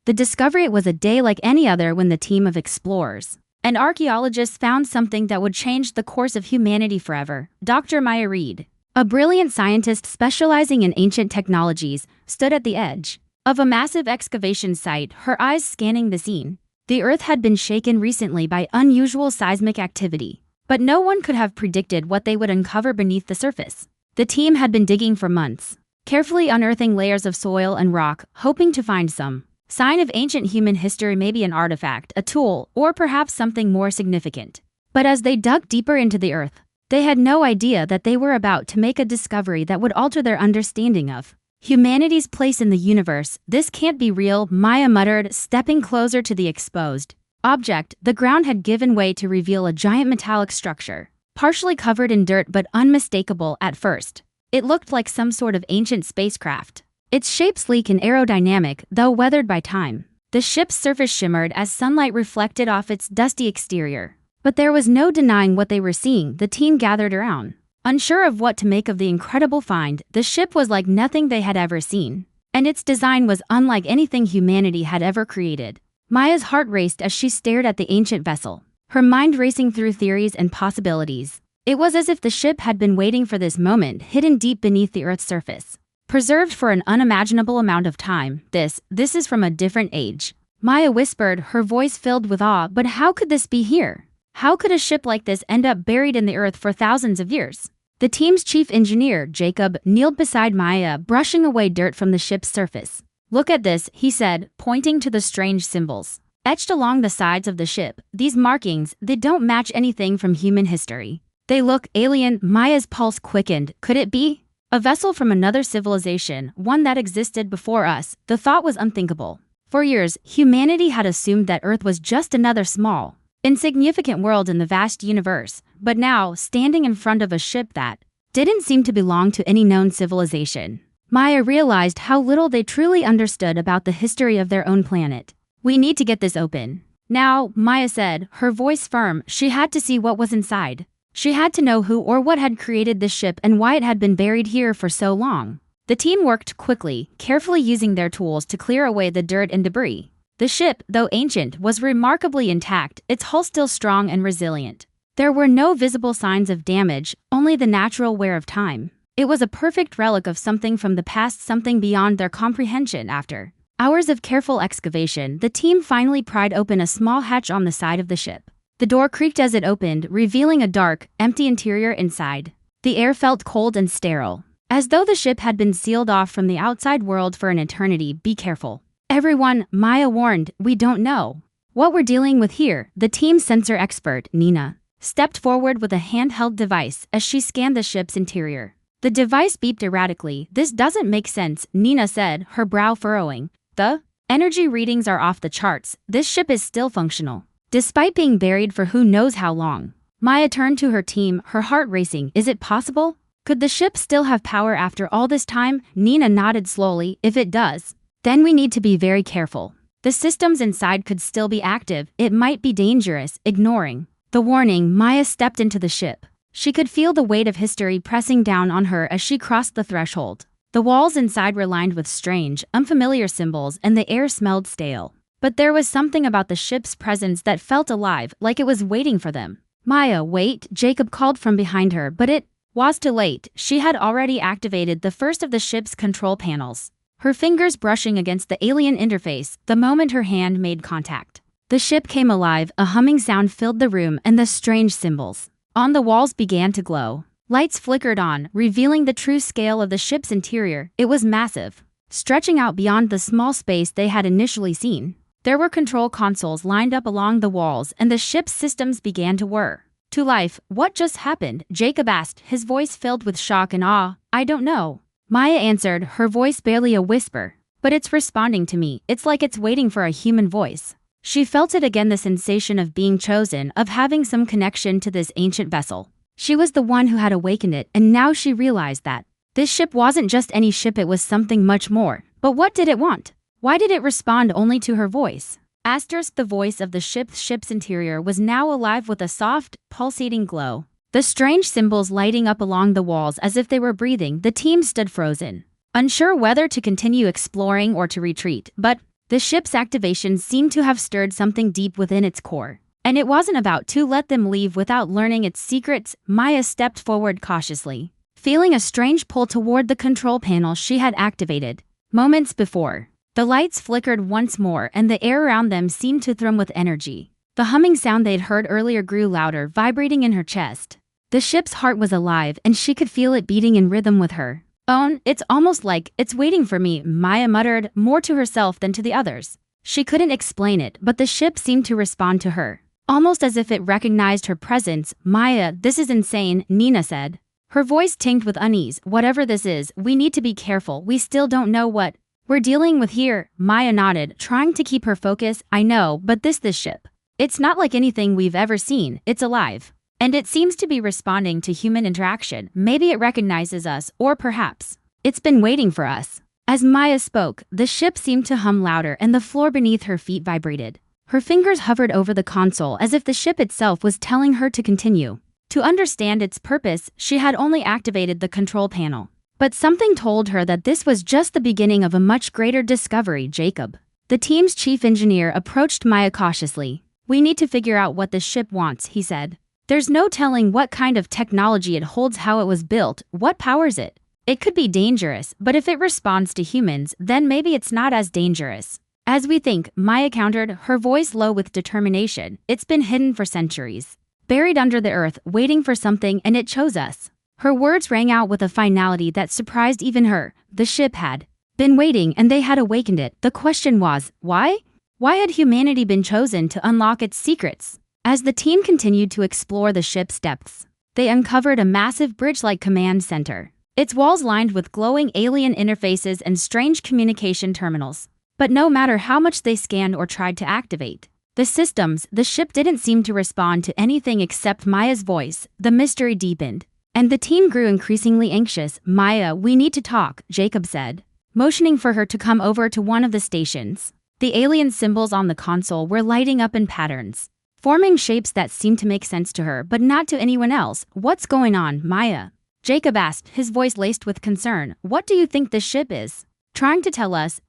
The discovery was a day like any other when the team of explorers and archaeologists found something that would change the course of humanity forever. Dr. Maya Reed, a brilliant scientist specializing in ancient technologies, stood at the edge of a massive excavation site, her eyes scanning the scene. The Earth had been shaken recently by unusual seismic activity, but no one could have predicted what they would uncover beneath the surface. The team had been digging for months, carefully unearthing layers of soil and rock, hoping to find some sign of ancient human history, maybe an artifact, a tool, or perhaps something more significant. But as they dug deeper into the Earth, they had no idea that they were about to make a discovery that would alter their understanding of humanity's place in the universe. "This can't be real," Maya muttered, stepping closer to the exposed object. The ground had given way to reveal a giant metallic structure, partially covered in dirt but unmistakable at first. It looked like some sort of ancient spacecraft, its shape sleek and aerodynamic, though weathered by time. The ship's surface shimmered as sunlight reflected off its dusty exterior. But there was no denying what they were seeing. The team gathered around, unsure of what to make of the incredible find. The ship was like nothing they had ever seen, and its design was unlike anything humanity had ever created. Maya's heart raced as she stared at the ancient vessel, her mind racing through theories and possibilities. It was as if the ship had been waiting for this moment, hidden deep beneath the Earth's surface, preserved for an unimaginable amount of time. This is from a different age," Maya whispered, her voice filled with awe. "But how could this be here? How could a ship like this end up buried in the Earth for thousands of years?" The team's chief engineer, Jacob, kneeled beside Maya, brushing away dirt from the ship's surface. "Look at this," he said, pointing to the strange symbols etched along the sides of the ship. "These markings, they don't match anything from human history. They look alien." Maya's pulse quickened. Could it be a vessel from another civilization, one that existed before us? The thought was unthinkable. For years, humanity had assumed that Earth was just another small, insignificant world in the vast universe. But now, standing in front of a ship that didn't seem to belong to any known civilization, Maya realized how little they truly understood about the history of their own planet. "We need to get this open now," Maya said, her voice firm. She had to see what was inside. She had to know who or what had created this ship and why it had been buried here for so long. The team worked quickly, carefully using their tools to clear away the dirt and debris. The ship, though ancient, was remarkably intact, its hull still strong and resilient. There were no visible signs of damage, only the natural wear of time. It was a perfect relic of something from the past, something beyond their comprehension. After hours of careful excavation, the team finally pried open a small hatch on the side of the ship. The door creaked as it opened, revealing a dark, empty interior inside. The air felt cold and sterile, as though the ship had been sealed off from the outside world for an eternity. "Be careful, everyone," Maya warned. "We don't know what we're dealing with here." The team's sensor expert, Nina, stepped forward with a handheld device as she scanned the ship's interior. The device beeped erratically. "This doesn't make sense," Nina said, her brow furrowing. "The energy readings are off the charts. This ship is still functional, despite being buried for who knows how long." Maya turned to her team, her heart racing. "Is it possible? Could the ship still have power after all this time?" Nina nodded slowly. "If it does, then we need to be very careful. The systems inside could still be active. It might be dangerous." Ignoring the warning, Maya stepped into the ship. She could feel the weight of history pressing down on her as she crossed the threshold. The walls inside were lined with strange, unfamiliar symbols, and the air smelled stale. But there was something about the ship's presence that felt alive, like it was waiting for them. "Maya, wait," Jacob called from behind her, but it was too late. She had already activated the first of the ship's control panels, her fingers brushing against the alien interface the moment her hand made contact. The ship came alive, a humming sound filled the room, and the strange symbols on the walls began to glow. Lights flickered on, revealing the true scale of the ship's interior. It was massive, stretching out beyond the small space they had initially seen. There were control consoles lined up along the walls, and the ship's systems began to whir to life. "What just happened?" Jacob asked, his voice filled with shock and awe. "I don't know," Maya answered, her voice barely a whisper. "But it's responding to me. It's like it's waiting for a human voice." She felt it again, the sensation of being chosen, of having some connection to this ancient vessel. She was the one who had awakened it, and now she realized that this ship wasn't just any ship, it was something much more. But what did it want? Why did it respond only to her voice? The voice of the ship's interior was now alive with a soft, pulsating glow, the strange symbols lighting up along the walls as if they were breathing. The team stood frozen, unsure whether to continue exploring or to retreat. But The ship's activation seemed to have stirred something deep within its core. And it wasn't about to let them leave without learning its secrets. Maya stepped forward cautiously, feeling a strange pull toward the control panel she had activated moments before. The lights flickered once more and the air around them seemed to thrum with energy. The humming sound they'd heard earlier grew louder, vibrating in her chest. The ship's heart was alive and she could feel it beating in rhythm with her own. It's almost like it's waiting for me, Maya muttered, more to herself than to the others. She couldn't explain it, but the ship seemed to respond to her, almost as if it recognized her presence. Maya, this is insane, Nina said. Her voice tinged with unease. Whatever this is, we need to be careful. We still don't know what we're dealing with here. Maya nodded, trying to keep her focus. I know, but this ship. It's not like anything we've ever seen. It's alive. And it seems to be responding to human interaction. Maybe it recognizes us, or perhaps it's been waiting for us. As Maya spoke, the ship seemed to hum louder and the floor beneath her feet vibrated. Her fingers hovered over the console as if the ship itself was telling her to continue. To understand its purpose, she had only activated the control panel. But something told her that this was just the beginning of a much greater discovery. Jacob, the team's chief engineer, approached Maya cautiously. We need to figure out what this ship wants, he said. There's no telling what kind of technology it holds, how it was built, what powers it. It could be dangerous, but if it responds to humans, then maybe it's not as dangerous as we think, Maya countered, her voice low with determination. It's been hidden for centuries, buried under the earth, waiting for something, and it chose us. Her words rang out with a finality that surprised even her. The ship had been waiting and they had awakened it. The question was, why? Why had humanity been chosen to unlock its secrets? As the team continued to explore the ship's depths, they uncovered a massive bridge-like command center, its walls lined with glowing alien interfaces and strange communication terminals. But no matter how much they scanned or tried to activate the systems, the ship didn't seem to respond to anything except Maya's voice. The mystery deepened, and the team grew increasingly anxious. Maya, we need to talk, Jacob said, motioning for her to come over to one of the stations. The alien symbols on the console were lighting up in patterns, forming shapes that seemed to make sense to her but not to anyone else. What's going on, Maya? Jacob asked, his voice laced with concern. What do you think this ship is trying to tell us?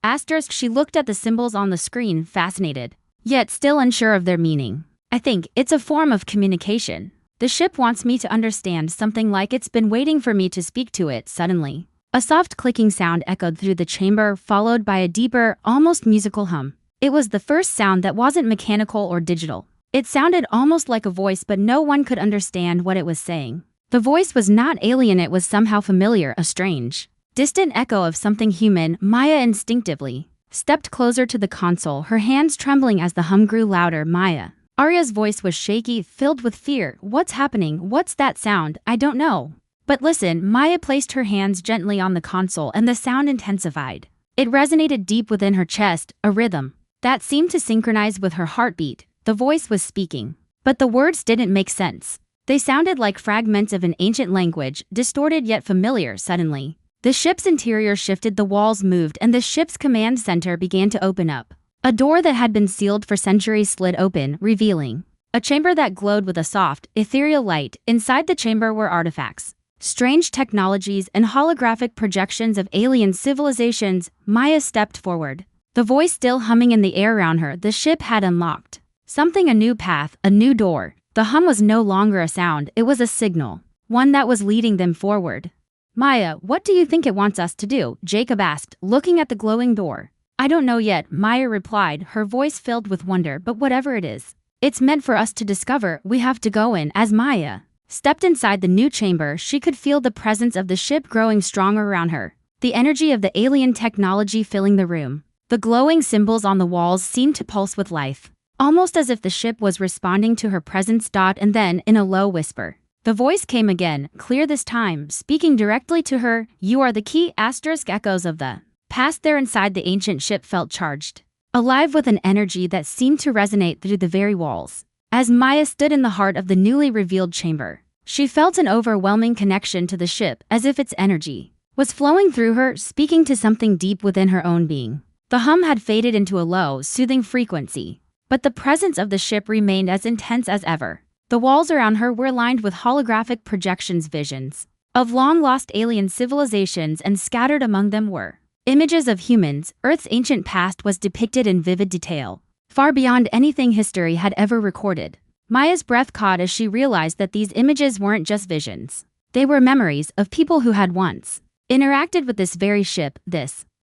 She looked at the symbols on the screen, fascinated, yet still unsure of their meaning. I think it's a form of communication. The ship wants me to understand something, like it's been waiting for me to speak to it. Suddenly, a soft clicking sound echoed through the chamber, followed by a deeper, almost musical hum. It was the first sound that wasn't mechanical or digital. It sounded almost like a voice, but no one could understand what it was saying. The voice was not alien, it was somehow familiar, a strange, distant echo of something human. Maya instinctively stepped closer to the console, her hands trembling as the hum grew louder. Maya. Arya's voice was shaky, filled with fear. What's happening? What's that sound? I don't know. But listen, Maya placed her hands gently on the console and the sound intensified. It resonated deep within her chest, a rhythm that seemed to synchronize with her heartbeat. The voice was speaking, but the words didn't make sense. They sounded like fragments of an ancient language, distorted yet familiar. Suddenly, the ship's interior shifted, the walls moved, and the ship's command center began to open up. A door that had been sealed for centuries slid open, revealing a chamber that glowed with a soft, ethereal light. Inside the chamber were artifacts, strange technologies, and holographic projections of alien civilizations. Maya stepped forward, the voice still humming in the air around her. The ship had unlocked something, a new path, a new door. The hum was no longer a sound, it was a signal, one that was leading them forward. Maya, what do you think it wants us to do? Jacob asked, looking at the glowing door. I don't know yet, Maya replied, her voice filled with wonder. But whatever it is, it's meant for us to discover. We have to go in. As Maya stepped inside the new chamber, she could feel the presence of the ship growing stronger around her, the energy of the alien technology filling the room. The glowing symbols on the walls seemed to pulse with life, almost as if the ship was responding to her presence. And then, in a low whisper, the voice came again, clear this time, speaking directly to her. You are the key. Echoes of the past there inside the ancient ship felt charged, alive with an energy that seemed to resonate through the very walls. As Maya stood in the heart of the newly revealed chamber, she felt an overwhelming connection to the ship, as if its energy was flowing through her, speaking to something deep within her own being. The hum had faded into a low, soothing frequency, but the presence of the ship remained as intense as ever. The walls around her were lined with holographic projections, visions of long-lost alien civilizations, and scattered among them were Images of humans, Earth's ancient past was depicted in vivid detail, far beyond anything history had ever recorded. Maya's breath caught as she realized that these images weren't just visions. They were memories of people who had once interacted with this very ship.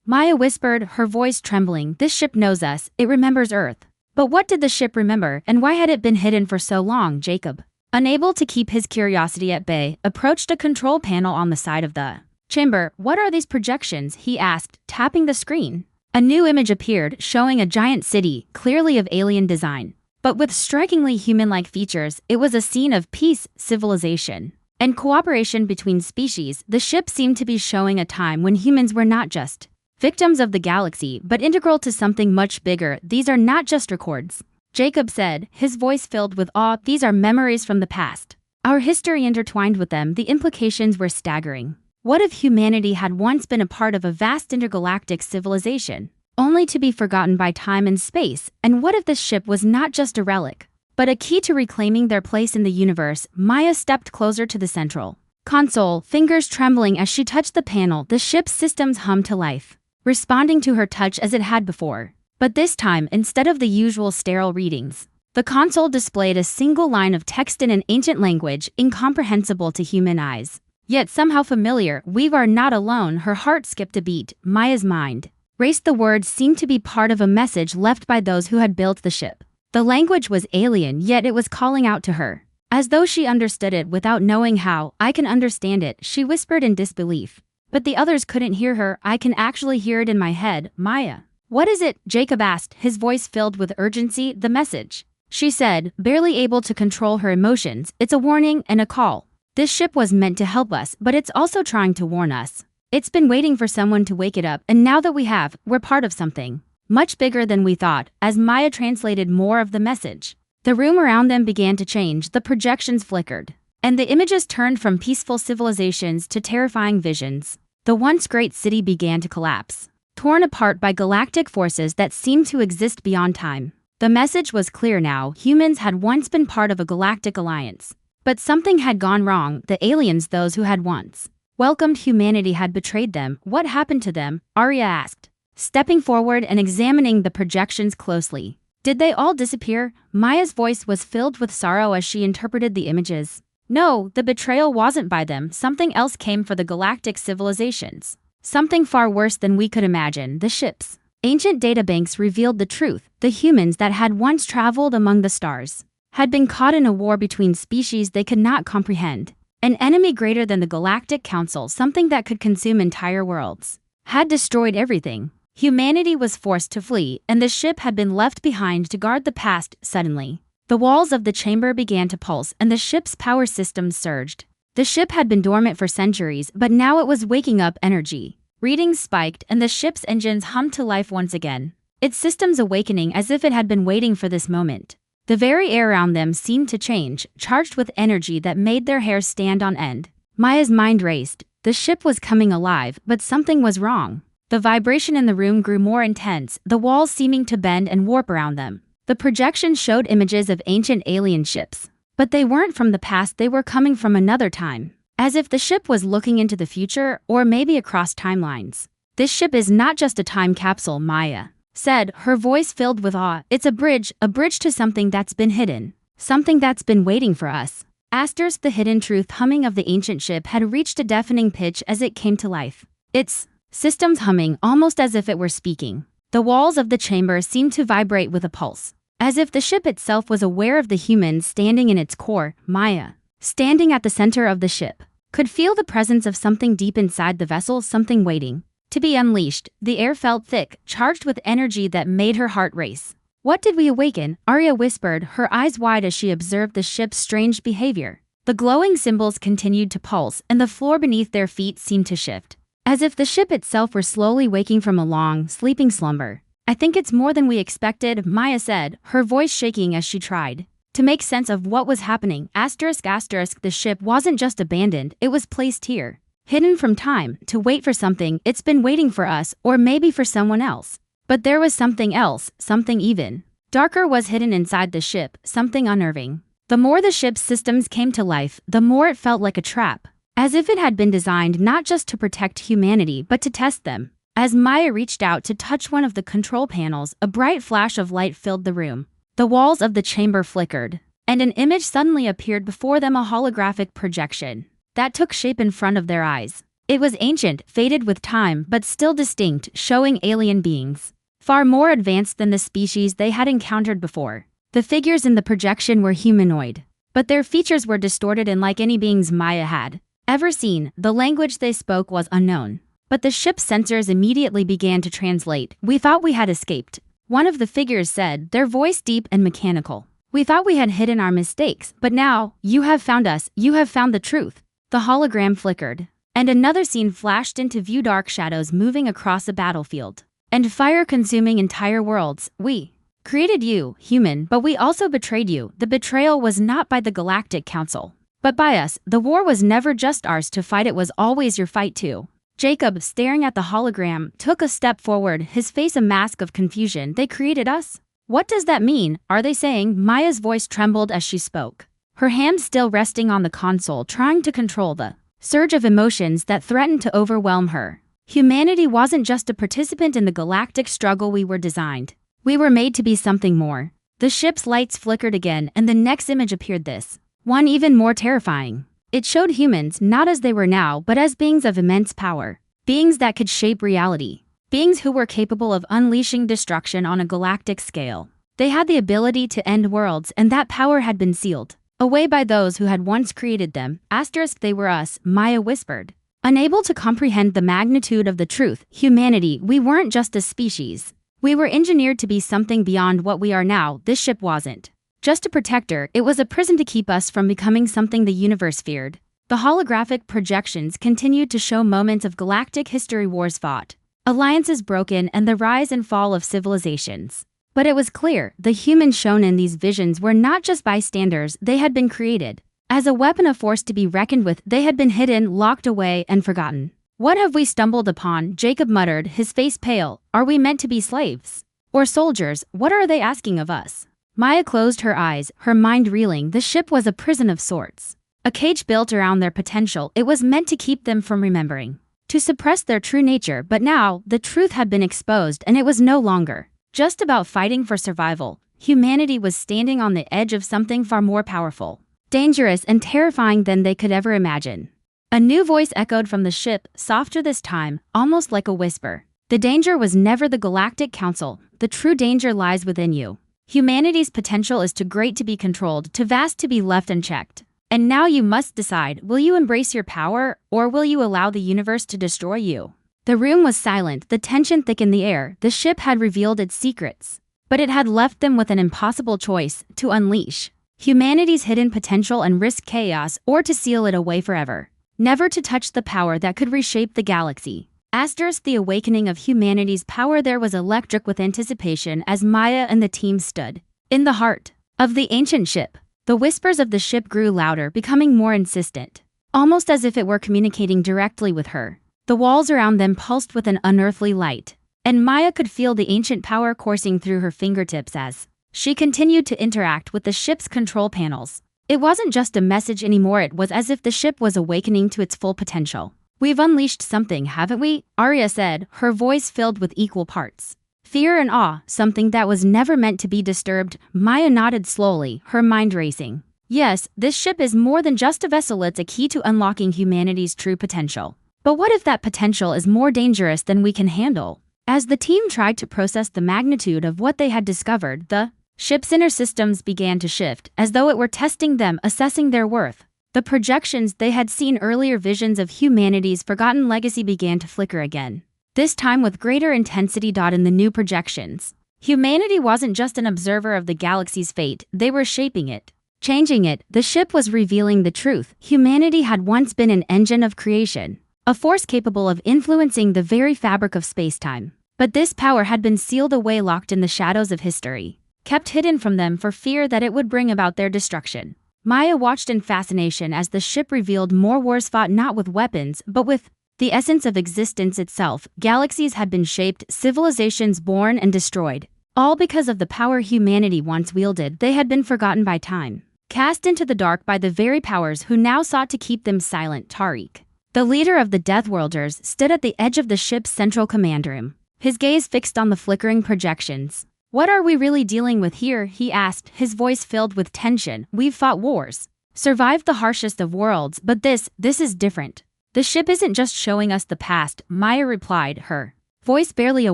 Maya whispered, her voice trembling, this ship knows us, it remembers Earth. But what did the ship remember, and why had it been hidden for so long? Jacob, unable to keep his curiosity at bay, approached a control panel on the side of the chamber. What are these projections? He asked, tapping the screen. A new image appeared, showing a giant city, clearly of alien design, but with strikingly human-like features. It was a scene of peace, civilization, and cooperation between species. The ship seemed to be showing a time when humans were not just victims of the galaxy, but integral to something much bigger. These are not just records, Jacob said, his voice filled with awe. These are memories from the past. Our history intertwined with them. The implications were staggering. What if humanity had once been a part of a vast intergalactic civilization, only to be forgotten by time and space? And what if this ship was not just a relic, but a key to reclaiming their place in the universe? Maya stepped closer to the central console, fingers trembling as she touched the panel. The ship's systems hummed to life, responding to her touch as it had before. But this time, instead of the usual sterile readings, the console displayed a single line of text in an ancient language, incomprehensible to human eyes, yet somehow familiar. We are not alone. Her heart skipped a beat. Maya's mind raced. The words seemed to be part of a message left by those who had built the ship. The language was alien, yet it was calling out to her, as though she understood it without knowing how. I can understand it, she whispered in disbelief. But the others couldn't hear her. I can actually hear it in my head, Maya. What is it? Jacob asked, his voice filled with urgency. The message, she said, barely able to control her emotions. It's a warning and a call. This ship was meant to help us, but it's also trying to warn us. It's been waiting for someone to wake it up, and now that we have, we're part of something much bigger than we thought. As Maya translated more of the message, the room around them began to change. The projections flickered, and the images turned from peaceful civilizations to terrifying visions. The once great city began to collapse, torn apart by galactic forces that seemed to exist beyond time. The message was clear now. Humans had once been part of a galactic alliance, but something had gone wrong. The aliens, those who had once welcomed humanity, had betrayed them. What happened to them? Arya asked, stepping forward and examining the projections closely. Did they all disappear? Maya's voice was filled with sorrow as she interpreted the images. No, the betrayal wasn't by them. Something else came for the galactic civilizations. Something far worse than we could imagine. The ships. Ancient databanks revealed the truth. The humans that had once traveled among the stars had been caught in a war between species they could not comprehend. An enemy greater than the Galactic Council, something that could consume entire worlds, had destroyed everything. Humanity was forced to flee, and the ship had been left behind to guard the past. Suddenly, the walls of the chamber began to pulse, and the ship's power systems surged. The ship had been dormant for centuries, but now it was waking up. Energy readings spiked, and the ship's engines hummed to life once again, its systems awakening as if it had been waiting for this moment. The very air around them seemed to change, charged with energy that made their hair stand on end. Maya's mind raced. The ship was coming alive, but something was wrong. The vibration in the room grew more intense, the walls seeming to bend and warp around them. The projection showed images of ancient alien ships, but they weren't from the past. They were coming from another time, as if the ship was looking into the future, or maybe across timelines. This ship is not just a time capsule, Maya said, her voice filled with awe. It's a bridge to something that's been hidden, something that's been waiting for us. Asterisk, the hidden truth humming of the ancient ship had reached a deafening pitch as it came to life. Its systems humming, almost as if it were speaking. The walls of the chamber seemed to vibrate with a pulse, as if the ship itself was aware of the humans standing in its core. Maya, standing at the center of the ship, could feel the presence of something deep inside the vessel, something waiting to be unleashed. The air felt thick, charged with energy that made her heart race. What did we awaken? Arya whispered, her eyes wide as she observed the ship's strange behavior. The glowing symbols continued to pulse, and the floor beneath their feet seemed to shift, as if the ship itself were slowly waking from a long, sleeping slumber. I think it's more than we expected, Maya said, her voice shaking as she tried to make sense of what was happening. Asterisk, the ship wasn't just abandoned, it was placed here, hidden from time, to wait for something. It's been waiting for us, or maybe for someone else. But there was something else, something even darker was hidden inside the ship, something unnerving. The more the ship's systems came to life, the more it felt like a trap, as if it had been designed not just to protect humanity but to test them. As Maya reached out to touch one of the control panels, a bright flash of light filled the room. The walls of the chamber flickered, and an image suddenly appeared before them, a holographic projection that took shape in front of their eyes. It was ancient, faded with time, but still distinct, showing alien beings, far more advanced than the species they had encountered before. The figures in the projection were humanoid, but their features were distorted unlike any beings Maya had ever seen. The language they spoke was unknown, but the ship's sensors immediately began to translate. "We thought we had escaped," one of the figures said, their voice deep and mechanical. "We thought we had hidden our mistakes, but now, you have found us, you have found the truth." The hologram flickered, and another scene flashed into view, dark shadows moving across a battlefield, and fire consuming entire worlds. "We created you, human, but we also betrayed you." The betrayal was not by the Galactic Council, but by us. The war was never just ours to fight, it was always your fight too. Jacob, staring at the hologram, took a step forward, his face a mask of confusion. "They created us? What does that mean? Are they saying?" Maya's voice trembled as she spoke, her hand still resting on the console, trying to control the surge of emotions that threatened to overwhelm her. Humanity wasn't just a participant in the galactic struggle. We were designed. We were made to be something more. The ship's lights flickered again, and the next image appeared, this one even more terrifying. It showed humans not as they were now, but as beings of immense power. Beings that could shape reality. Beings who were capable of unleashing destruction on a galactic scale. They had the ability to end worlds, and that power had been sealed away by those who had once created them. Asterisk, "They were us," Maya whispered, unable to comprehend the magnitude of the truth. "Humanity, we weren't just a species. We were engineered to be something beyond what we are now." This ship wasn't just a protector, it was a prison to keep us from becoming something the universe feared. The holographic projections continued to show moments of galactic history, wars fought, alliances broken, and the rise and fall of civilizations. But it was clear, the humans shown in these visions were not just bystanders. They had been created as a weapon, a force to be reckoned with. They had been hidden, locked away, and forgotten. "What have we stumbled upon?" Jacob muttered, his face pale. "Are we meant to be slaves? Or soldiers? What are they asking of us?" Maya closed her eyes, her mind reeling. The ship was a prison of sorts. A cage built around their potential. It was meant to keep them from remembering, to suppress their true nature. But now, the truth had been exposed, and it was no longer just about fighting for survival. Humanity was standing on the edge of something far more powerful, dangerous, and terrifying than they could ever imagine. A new voice echoed from the ship, softer this time, almost like a whisper. "The danger was never the Galactic Council. The true danger lies within you. Humanity's potential is too great to be controlled, too vast to be left unchecked. And now you must decide, will you embrace your power, or will you allow the universe to destroy you?" The room was silent, the tension thick in the air. The ship had revealed its secrets, but it had left them with an impossible choice: to unleash humanity's hidden potential and risk chaos, or to seal it away forever, never to touch the power that could reshape the galaxy. Asterisk, the awakening of humanity's power. There was electric with anticipation as Maya and the team stood in the heart of the ancient ship. The whispers of the ship grew louder, becoming more insistent, almost as if it were communicating directly with her. The walls around them pulsed with an unearthly light, and Maya could feel the ancient power coursing through her fingertips as she continued to interact with the ship's control panels. It wasn't just a message anymore, it was as if the ship was awakening to its full potential. "We've unleashed something, haven't we?" Arya said, her voice filled with equal parts fear and awe, something that was never meant to be disturbed. Maya nodded slowly, her mind racing. "Yes, this ship is more than just a vessel, it's a key to unlocking humanity's true potential. But what if that potential is more dangerous than we can handle?" As the team tried to process the magnitude of what they had discovered, the ship's inner systems began to shift, as though it were testing them, assessing their worth. The projections they had seen earlier, visions of humanity's forgotten legacy, began to flicker again, this time with greater intensity. In the new projections, humanity wasn't just an observer of the galaxy's fate, they were shaping it, changing it. The ship was revealing the truth. Humanity had once been an engine of creation, a force capable of influencing the very fabric of space-time. But this power had been sealed away, locked in the shadows of history, kept hidden from them for fear that it would bring about their destruction. Maya watched in fascination as the ship revealed more wars fought not with weapons, but with the essence of existence itself. Galaxies had been shaped, civilizations born and destroyed, all because of the power humanity once wielded. They had been forgotten by time, cast into the dark by the very powers who now sought to keep them silent. Tariq, The leader of the Deathworlders stood at the edge of the ship's central command room, his gaze fixed on the flickering projections. "What are we really dealing with here?" he asked, his voice filled with tension. "We've fought wars, survived the harshest of worlds, but this is different. The ship isn't just showing us the past," Maya replied, her voice barely a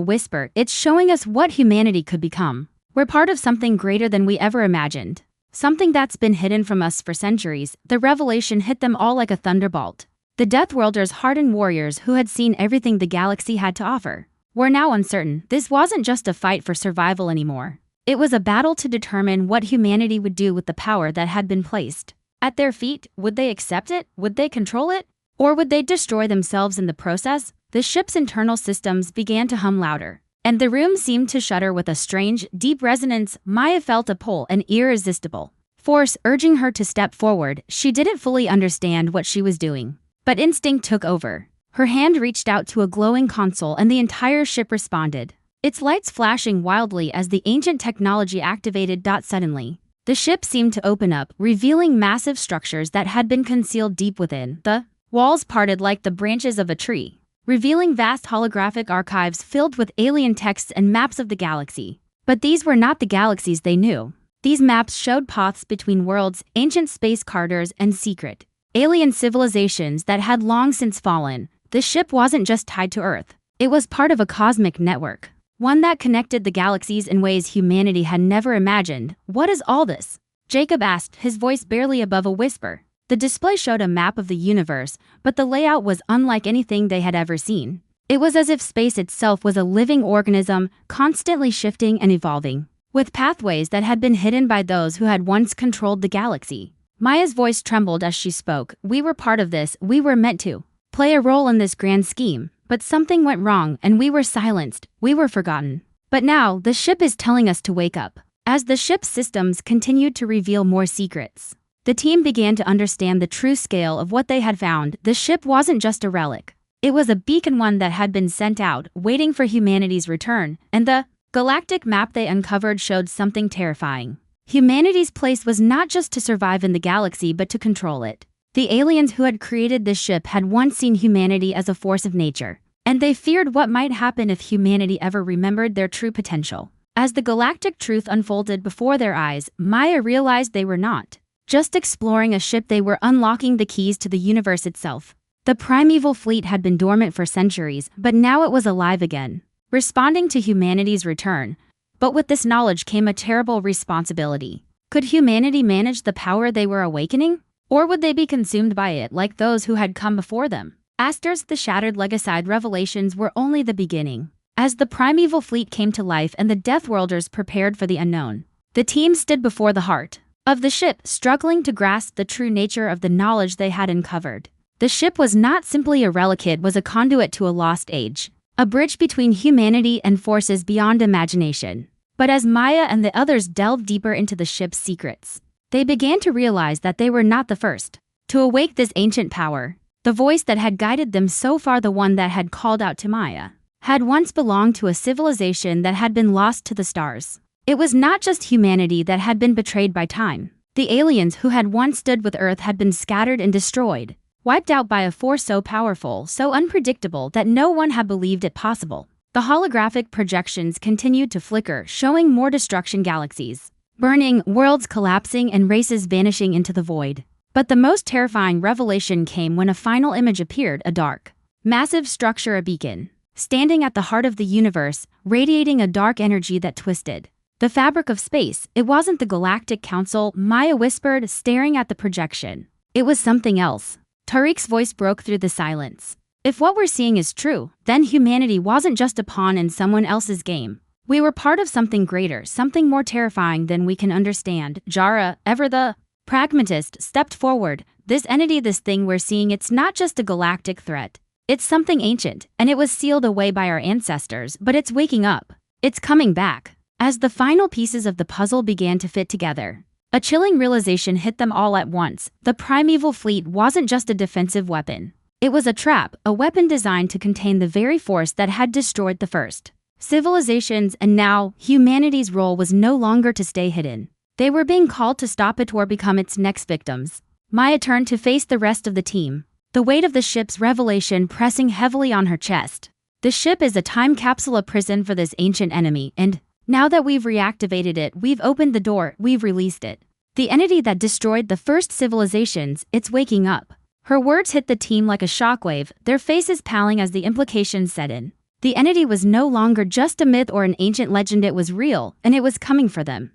whisper. "It's showing us what humanity could become. We're part of something greater than we ever imagined. Something that's been hidden from us for centuries." The revelation hit them all like a thunderbolt. The Deathworlders, hardened warriors who had seen everything the galaxy had to offer, were now uncertain. This wasn't just a fight for survival anymore. It was a battle to determine what humanity would do with the power that had been placed at their feet. Would they accept it? Would they control it? Or would they destroy themselves in the process? The ship's internal systems began to hum louder, and the room seemed to shudder with a strange, deep resonance. Maya felt a pull, an irresistible force urging her to step forward. She didn't fully understand what she was doing, but instinct took over. Her hand reached out to a glowing console and the entire ship responded, its lights flashing wildly as the ancient technology activated. Suddenly, the ship seemed to open up, revealing massive structures that had been concealed deep within. The walls parted like the branches of a tree, revealing vast holographic archives filled with alien texts and maps of the galaxy. But these were not the galaxies they knew. These maps showed paths between worlds, ancient space corridors, and secret alien civilizations that had long since fallen. The ship wasn't just tied to Earth. It was part of a cosmic network, one that connected the galaxies in ways humanity had never imagined. "What is all this?" Jacob asked, his voice barely above a whisper. The display showed a map of the universe, but the layout was unlike anything they had ever seen. It was as if space itself was a living organism, constantly shifting and evolving, with pathways that had been hidden by those who had once controlled the galaxy. Maya's voice trembled as she spoke. "We were part of this. We were meant to play a role in this grand scheme, but something went wrong and we were silenced. We were forgotten. But now, the ship is telling us to wake up." As the ship's systems continued to reveal more secrets, the team began to understand the true scale of what they had found. The ship wasn't just a relic. It was a beacon, one that had been sent out, waiting for humanity's return, and the galactic map they uncovered showed something terrifying. Humanity's place was not just to survive in the galaxy but to control it. The aliens who had created this ship had once seen humanity as a force of nature, and they feared what might happen if humanity ever remembered their true potential. As the galactic truth unfolded before their eyes, Maya realized they were not just exploring a ship, they were unlocking the keys to the universe itself. The primeval fleet had been dormant for centuries, but now it was alive again, responding to humanity's return. But with this knowledge came a terrible responsibility. Could humanity manage the power they were awakening? Or would they be consumed by it like those who had come before them? The shattered Legicide revelations were only the beginning. As the primeval fleet came to life and the Deathworlders prepared for the unknown, the team stood before the heart of the ship, struggling to grasp the true nature of the knowledge they had uncovered. The ship was not simply a relic, it was a conduit to a lost age, a bridge between humanity and forces beyond imagination. But as Maya and the others delved deeper into the ship's secrets, they began to realize that they were not the first to awake this ancient power. The voice that had guided them so far, the one that had called out to Maya, had once belonged to a civilization that had been lost to the stars. It was not just humanity that had been betrayed by time. The aliens who had once stood with Earth had been scattered and destroyed, wiped out by a force so powerful, so unpredictable that no one had believed it possible. The holographic projections continued to flicker, showing more destruction, galaxies burning, worlds collapsing, and races vanishing into the void. But the most terrifying revelation came when a final image appeared, a dark, massive structure, a beacon, standing at the heart of the universe, radiating a dark energy that twisted the fabric of space. "It wasn't the Galactic Council," Maya whispered, staring at the projection. "It was something else." Tariq's voice broke through the silence. "If what we're seeing is true, then humanity wasn't just a pawn in someone else's game. We were part of something greater, something more terrifying than we can understand." Jara, ever the pragmatist, stepped forward. "This entity, this thing we're seeing, it's not just a galactic threat. It's something ancient, and it was sealed away by our ancestors, but it's waking up. It's coming back." As the final pieces of the puzzle began to fit together, a chilling realization hit them all at once. The primeval fleet wasn't just a defensive weapon. It was a trap, a weapon designed to contain the very force that had destroyed the first civilizations, and now, humanity's role was no longer to stay hidden. They were being called to stop it or become its next victims. Maya turned to face the rest of the team. the weight of the ship's revelation pressing heavily on her chest. The ship is a time capsule, a prison for this ancient enemy, and now that we've reactivated it, we've opened the door, we've released it. The entity that destroyed the first civilizations, it's waking up. Her words hit the team like a shockwave, their faces paling as the implications set in. The entity was no longer just a myth or an ancient legend, it was real, and it was coming for them.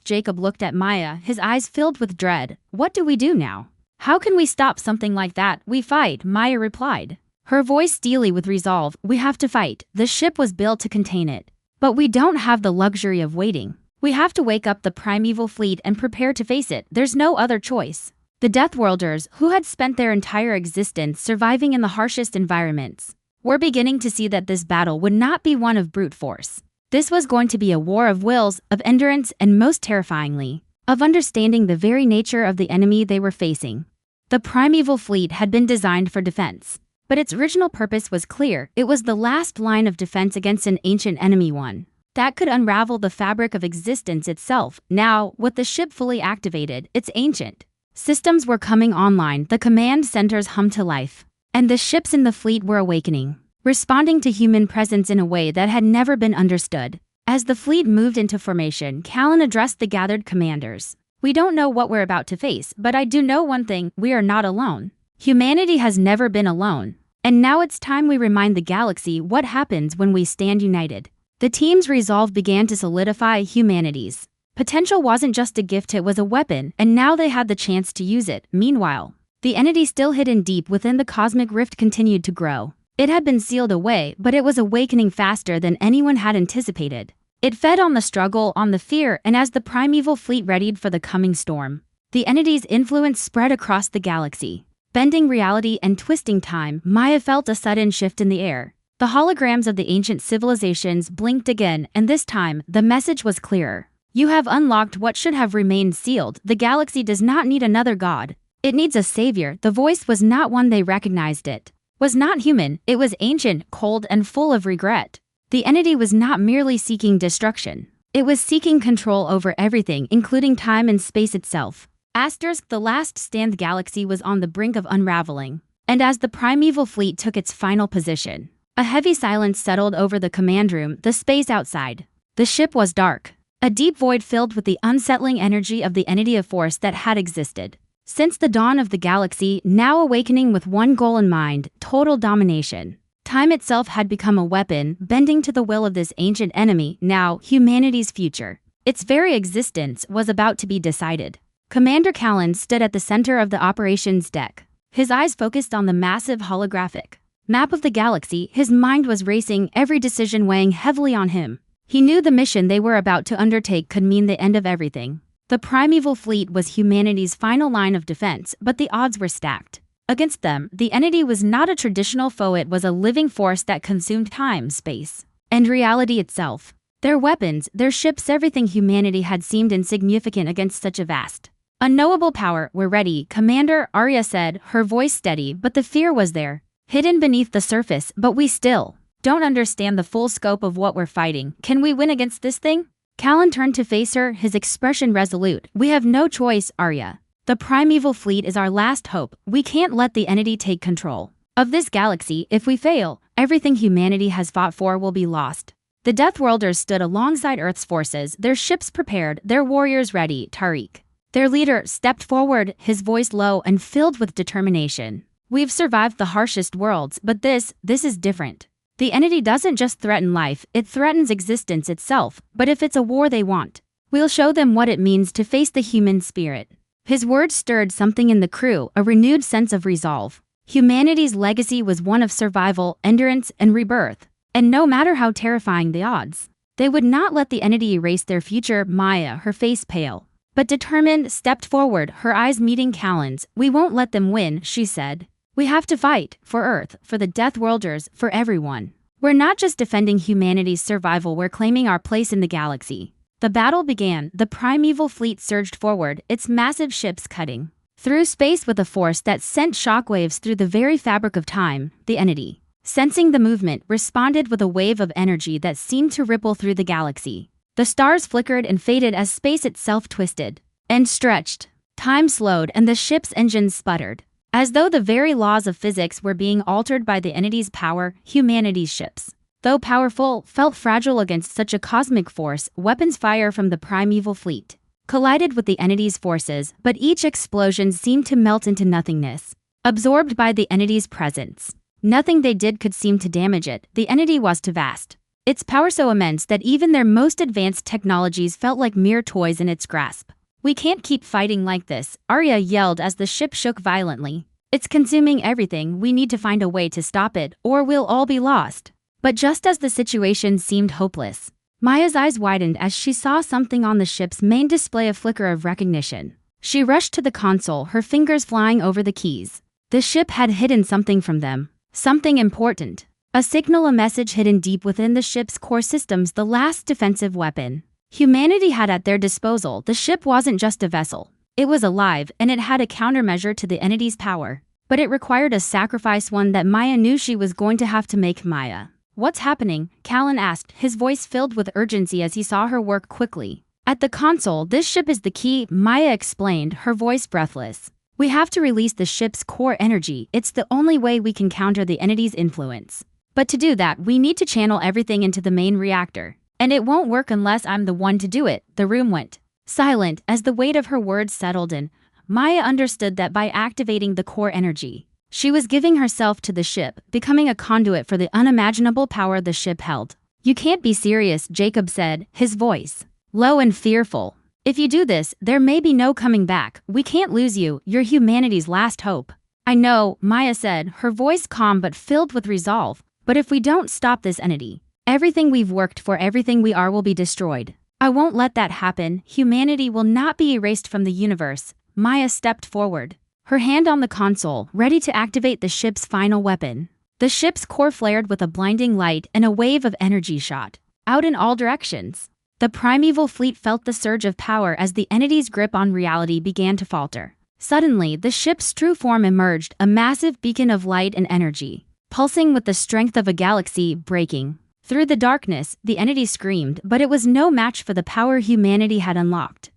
Jacob looked at Maya, his eyes filled with dread. What do we do now? How can we stop something like that? We fight, Maya replied. Her voice steely with resolve. We have to fight. The ship was built to contain it. But we don't have the luxury of waiting. We have to wake up the primeval fleet and prepare to face it. There's no other choice. The Deathworlders, who had spent their entire existence surviving in the harshest environments, were beginning to see that this battle would not be one of brute force. This was going to be a war of wills, of endurance, and most terrifyingly, of understanding the very nature of the enemy they were facing. The primeval fleet had been designed for defense. But its original purpose was clear. It was the last line of defense against an ancient enemy, one that could unravel the fabric of existence itself. Now, with the ship fully activated, its ancient systems were coming online, the command centers hummed to life, and the ships in the fleet were awakening, responding to human presence in a way that had never been understood. As the fleet moved into formation, Callan addressed the gathered commanders. We don't know what we're about to face, but I do know one thing, we are not alone. Humanity has never been alone. And now it's time we remind the galaxy what happens when we stand united. The team's resolve began to solidify. Humanity's potential wasn't just a gift, it was a weapon, and now they had the chance to use it. Meanwhile, the entity still hidden deep within the cosmic rift continued to grow. It had been sealed away, but it was awakening faster than anyone had anticipated. It fed on the struggle, on the fear, and as the primeval fleet readied for the coming storm, the entity's influence spread across the galaxy. Bending reality and twisting time, Maya felt a sudden shift in the air. The holograms of the ancient civilizations blinked again, and this time, the message was clearer. You have unlocked what should have remained sealed. The galaxy does not need another god. It needs a savior. The voice was not one they recognized. It was not human. It was ancient, cold, and full of regret. The entity was not merely seeking destruction. It was seeking control over everything, including time and space itself. The last stand galaxy was on the brink of unraveling, and as the primeval fleet took its final position, a heavy silence settled over the command room, the space outside. The ship was dark, a deep void filled with the unsettling energy of the entity of force that had existed since the dawn of the galaxy, now awakening with one goal in mind: total domination. Time itself had become a weapon, bending to the will of this ancient enemy. Now, humanity's future, its very existence, was about to be decided. Commander Callan stood at the center of the operations deck, his eyes focused on the massive holographic map of the galaxy. His mind was racing, every decision weighing heavily on him. He knew the mission they were about to undertake could mean the end of everything. The primeval fleet was humanity's final line of defense, but the odds were stacked. Against them, the entity was not a traditional foe, it was a living force that consumed time, space, and reality itself. Their weapons, their ships, everything humanity had seemed insignificant against such a vast, unknowable power. We're ready, Commander, Arya said, her voice steady, but the fear was there, hidden beneath the surface. But we still don't understand the full scope of what we're fighting. Can we win against this thing? Callan turned to face her, his expression resolute. We have no choice, Arya. The primeval fleet is our last hope. We can't let the entity take control of this galaxy. If we fail, everything humanity has fought for will be lost. The Deathworlders stood alongside Earth's forces, their ships prepared, their warriors ready. Tariq, their leader, stepped forward, his voice low and filled with determination. We've survived the harshest worlds, but this is different. The entity doesn't just threaten life, it threatens existence itself. But if it's a war they want, we'll show them what it means to face the human spirit. His words stirred something in the crew, a renewed sense of resolve. Humanity's legacy was one of survival, endurance, and rebirth. And no matter how terrifying the odds, they would not let the entity erase their future. Maya, her face pale but determined, stepped forward, her eyes meeting Callan's. We won't let them win, she said. We have to fight, for Earth, for the Deathworlders, for everyone. We're not just defending humanity's survival, we're claiming our place in the galaxy. The battle began. The primeval fleet surged forward, its massive ships cutting through space with a force that sent shockwaves through the very fabric of time. The entity, sensing the movement, responded with a wave of energy that seemed to ripple through the galaxy. The stars flickered and faded as space itself twisted and stretched. Time slowed and the ship's engines sputtered. As though the very laws of physics were being altered by the entity's power, humanity's ships, though powerful, felt fragile against such a cosmic force. Weapons fire from the primeval fleet collided with the entity's forces, but each explosion seemed to melt into nothingness, absorbed by the entity's presence. Nothing they did could seem to damage it. The entity was too vast, its power so immense that even their most advanced technologies felt like mere toys in its grasp. "We can't keep fighting like this," Arya yelled as the ship shook violently. "It's consuming everything. We need to find a way to stop it, or we'll all be lost." But just as the situation seemed hopeless, Maya's eyes widened as she saw something on the ship's main display, a flicker of recognition. She rushed to the console, her fingers flying over the keys. The ship had hidden something from them, something important. A signal, a message hidden deep within the ship's core systems, the last defensive weapon humanity had at their disposal. The ship wasn't just a vessel. It was alive, and it had a countermeasure to the entity's power. But it required a sacrifice, one that Maya knew she was going to have to make. "Maya, what's happening?" Callan asked, his voice filled with urgency as he saw her work quickly at the console. "This ship is the key," Maya explained, her voice breathless. "We have to release the ship's core energy. It's the only way we can counter the entity's influence. But to do that, we need to channel everything into the main reactor. And it won't work unless I'm the one to do it." The room went silent as the weight of her words settled in. Maya understood that by activating the core energy, she was giving herself to the ship, becoming a conduit for the unimaginable power the ship held. "You can't be serious," Jacob said, his voice low and fearful. "If you do this, there may be no coming back. We can't lose you. You're humanity's last hope." "I know," Maya said, her voice calm but filled with resolve. "But if we don't stop this entity, everything we've worked for, everything we are, will be destroyed. I won't let that happen. Humanity will not be erased from the universe." Maya stepped forward, her hand on the console, ready to activate the ship's final weapon. The ship's core flared with a blinding light, and a wave of energy shot out in all directions. The primeval fleet felt the surge of power as the entity's grip on reality began to falter. Suddenly, the ship's true form emerged, a massive beacon of light and energy, pulsing with the strength of a galaxy. Breaking through the darkness, the entity screamed, but it was no match for the power humanity had unlocked.